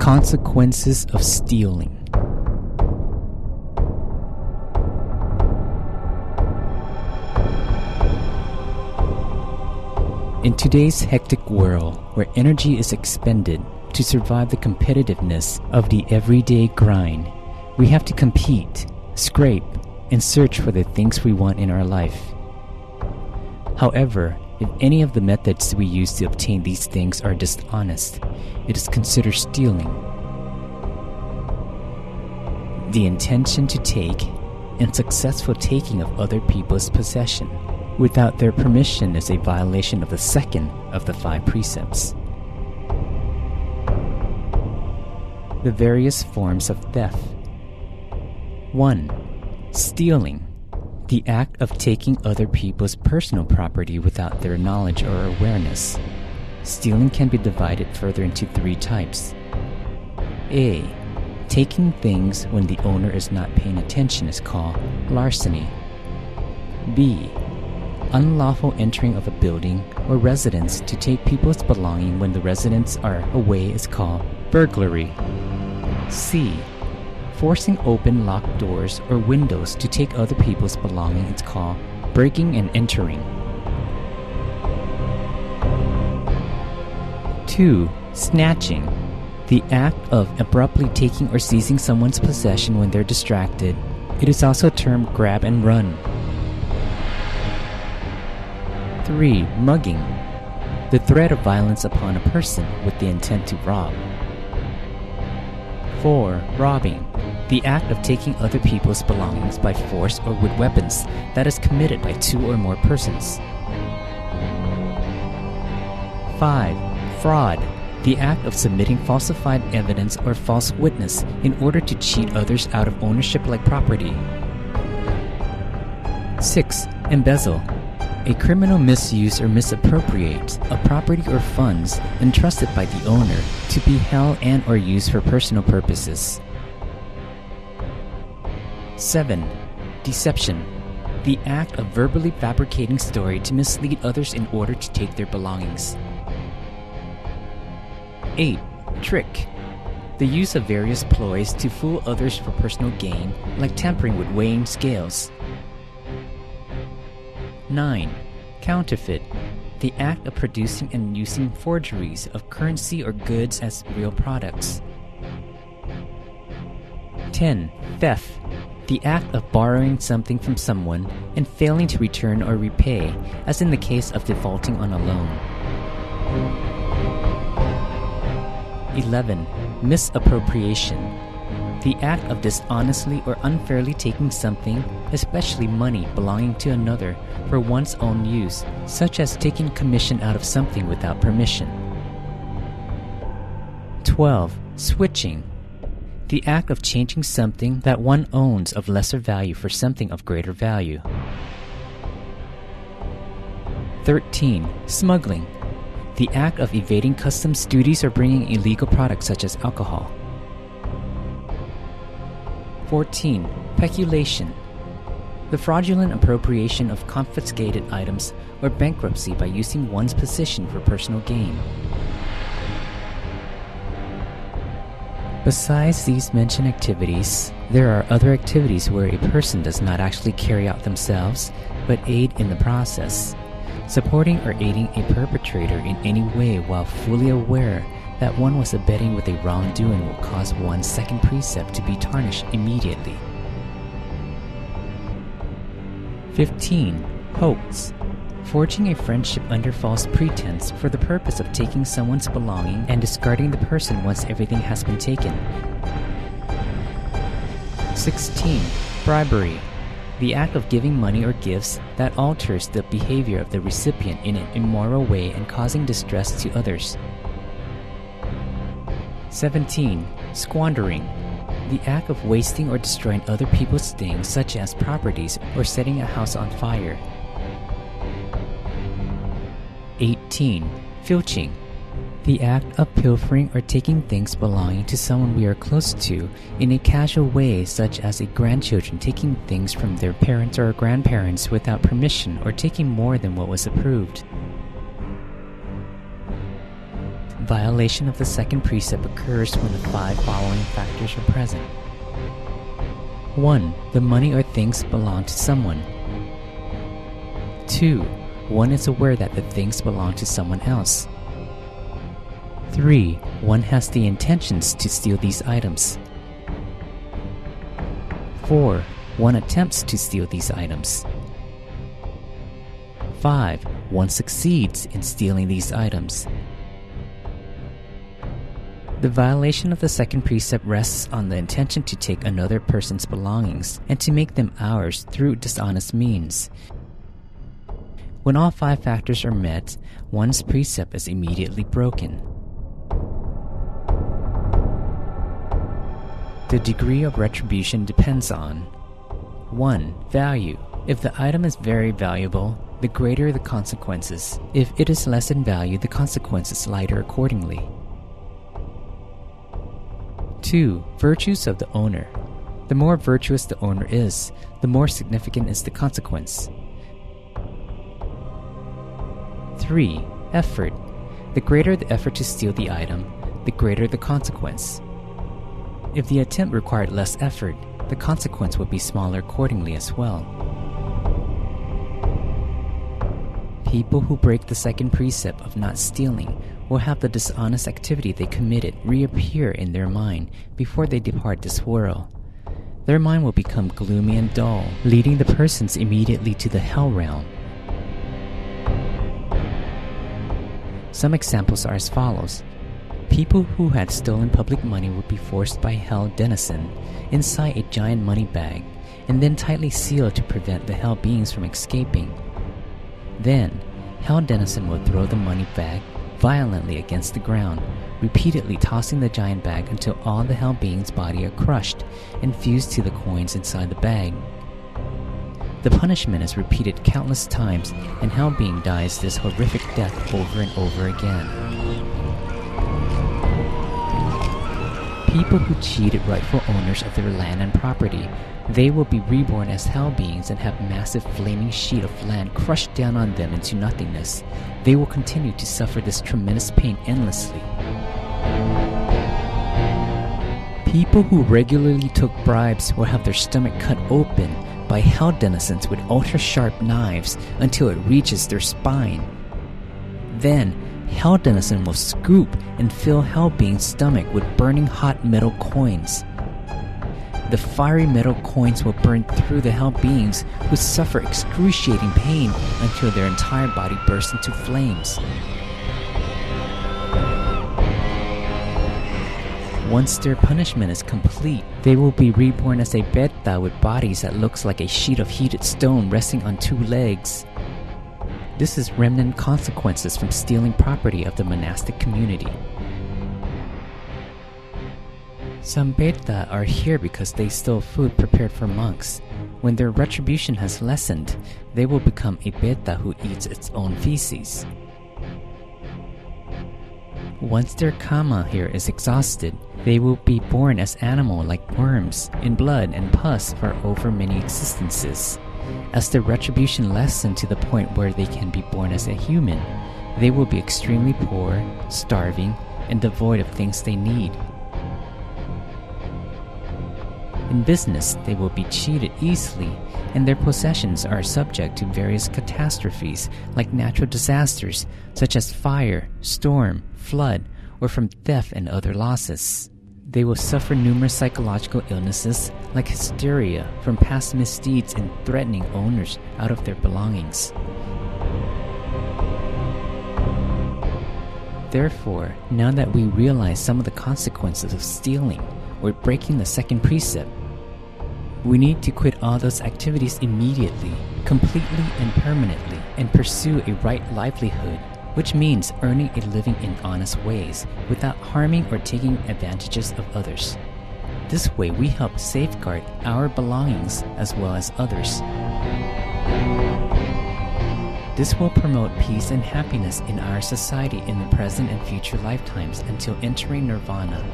Consequences of stealing. In today's hectic world, where energy is expended to survive the competitiveness of the everyday grind, we have to compete, scrape, and search for the things we want in our life. However, if any of the methods we use to obtain these things are dishonest, it is considered stealing. The intention to take and successful taking of other people's possession without their permission is a violation of the second of the 5 precepts. The various forms of theft. 1. Stealing. The act of taking other people's personal property without their knowledge or awareness. Stealing can be divided further into 3 types. A. Taking things when the owner is not paying attention is called larceny. B. Unlawful entering of a building or residence to take people's belongings when the residents are away is called burglary. C. Forcing open locked doors or windows to take other people's belongings is called breaking and entering. 2. Snatching. The act of abruptly taking or seizing someone's possession when they're distracted. It is also termed grab and run. 3. Mugging. The threat of violence upon a person with the intent to rob. 4. Robbing. The act of taking other people's belongings by force or with weapons that is committed by 2 or more persons. 5. Fraud. The act of submitting falsified evidence or false witness in order to cheat others out of ownership-like property. 6. Embezzle. A criminal misuse or misappropriates a property or funds entrusted by the owner to be held and or used for personal purposes. 7. Deception. The act of verbally fabricating story to mislead others in order to take their belongings. 8. Trick. The use of various ploys to fool others for personal gain, like tampering with weighing scales. 9. Counterfeit. The act of producing and using forgeries of currency or goods as real products. 10. Theft. The act of borrowing something from someone and failing to return or repay, as in the case of defaulting on a loan. 11. Misappropriation. The act of dishonestly or unfairly taking something, especially money, belonging to another for one's own use, such as taking commission out of something without permission. 12. Switching. The act of changing something that one owns of lesser value for something of greater value. 13. Smuggling. The act of evading customs duties or bringing illegal products such as alcohol. 14. Peculation. The fraudulent appropriation of confiscated items or bankruptcy by using one's position for personal gain. Besides these mentioned activities, there are other activities where a person does not actually carry out themselves, but aid in the process. Supporting or aiding a perpetrator in any way while fully aware that one was abetting with a wrongdoing will cause one's second precept to be tarnished immediately. 15. Hoax. Forging a friendship under false pretense for the purpose of taking someone's belonging and discarding the person once everything has been taken. 16. Bribery. The act of giving money or gifts that alters the behavior of the recipient in an immoral way and causing distress to others. 17. Squandering. The act of wasting or destroying other people's things such as properties or setting a house on fire. 18. Filching. The act of pilfering or taking things belonging to someone we are close to in a casual way, such as a grandchildren taking things from their parents or grandparents without permission or taking more than what was approved. violation of the second precept occurs when the 5 following factors are present. 1. The money or things belong to someone. 2. One is aware that the things belong to someone else. 3. One has the intentions to steal these items. 4. One attempts to steal these items. 5. One succeeds in stealing these items. The violation of the second precept rests on the intention to take another person's belongings and to make them ours through dishonest means. When all 5 factors are met, one's precept is immediately broken. The degree of retribution depends on 1. Value. If the item is very valuable, the greater the consequences. If it is less in value, the consequences lighter accordingly. 2. Virtues of the owner. The more virtuous the owner is, the more significant is the consequence. 3. Effort. The greater the effort to steal the item, the greater the consequence. If the attempt required less effort, the consequence would be smaller accordingly as well. People who break the second precept of not stealing will have the dishonest activity they committed reappear in their mind before they depart this world. Their mind will become gloomy and dull, leading the persons immediately to the hell realm. Some examples are as follows. People who had stolen public money would be forced by Hell Denizen inside a giant money bag and then tightly sealed to prevent the Hell beings from escaping. Then, Hell Denizen would throw the money bag violently against the ground, repeatedly tossing the giant bag until all the Hell beings' body are crushed and fused to the coins inside the bag. The punishment is repeated countless times, and Hell being dies this horrific death over and over again. People who cheated rightful owners of their land and property, they will be reborn as hell beings and have massive flaming sheet of land crushed down on them into nothingness. They will continue to suffer this tremendous pain endlessly. People who regularly took bribes will have their stomach cut open by hell denizens with ultra-sharp knives until it reaches their spine. Then, Hell Denizen will scoop and fill Hell Being's stomach with burning hot metal coins. The fiery metal coins will burn through the Hell Beings, who suffer excruciating pain until their entire body bursts into flames. Once their punishment is complete, they will be reborn as a Beta with bodies that looks like a sheet of heated stone resting on 2 legs. This is remnant consequences from stealing property of the monastic community. Some Beta are here because they stole food prepared for monks. When their retribution has lessened, they will become a Beta who eats its own feces. Once their karma here is exhausted, they will be born as animal like worms, in blood and pus for over many existences. As their retribution lessens to the point where they can be born as a human, they will be extremely poor, starving, and devoid of things they need. In business, they will be cheated easily, and their possessions are subject to various catastrophes like natural disasters such as fire, storm, flood, or from theft and other losses. They will suffer numerous psychological illnesses like hysteria from past misdeeds and threatening owners out of their belongings. Therefore, now that we realize some of the consequences of stealing or breaking the second precept, we need to quit all those activities immediately, completely and permanently, and pursue a right livelihood, which means earning a living in honest ways without harming or taking advantages of others. This way we help safeguard our belongings as well as others. This will promote peace and happiness in our society in the present and future lifetimes until entering nirvana.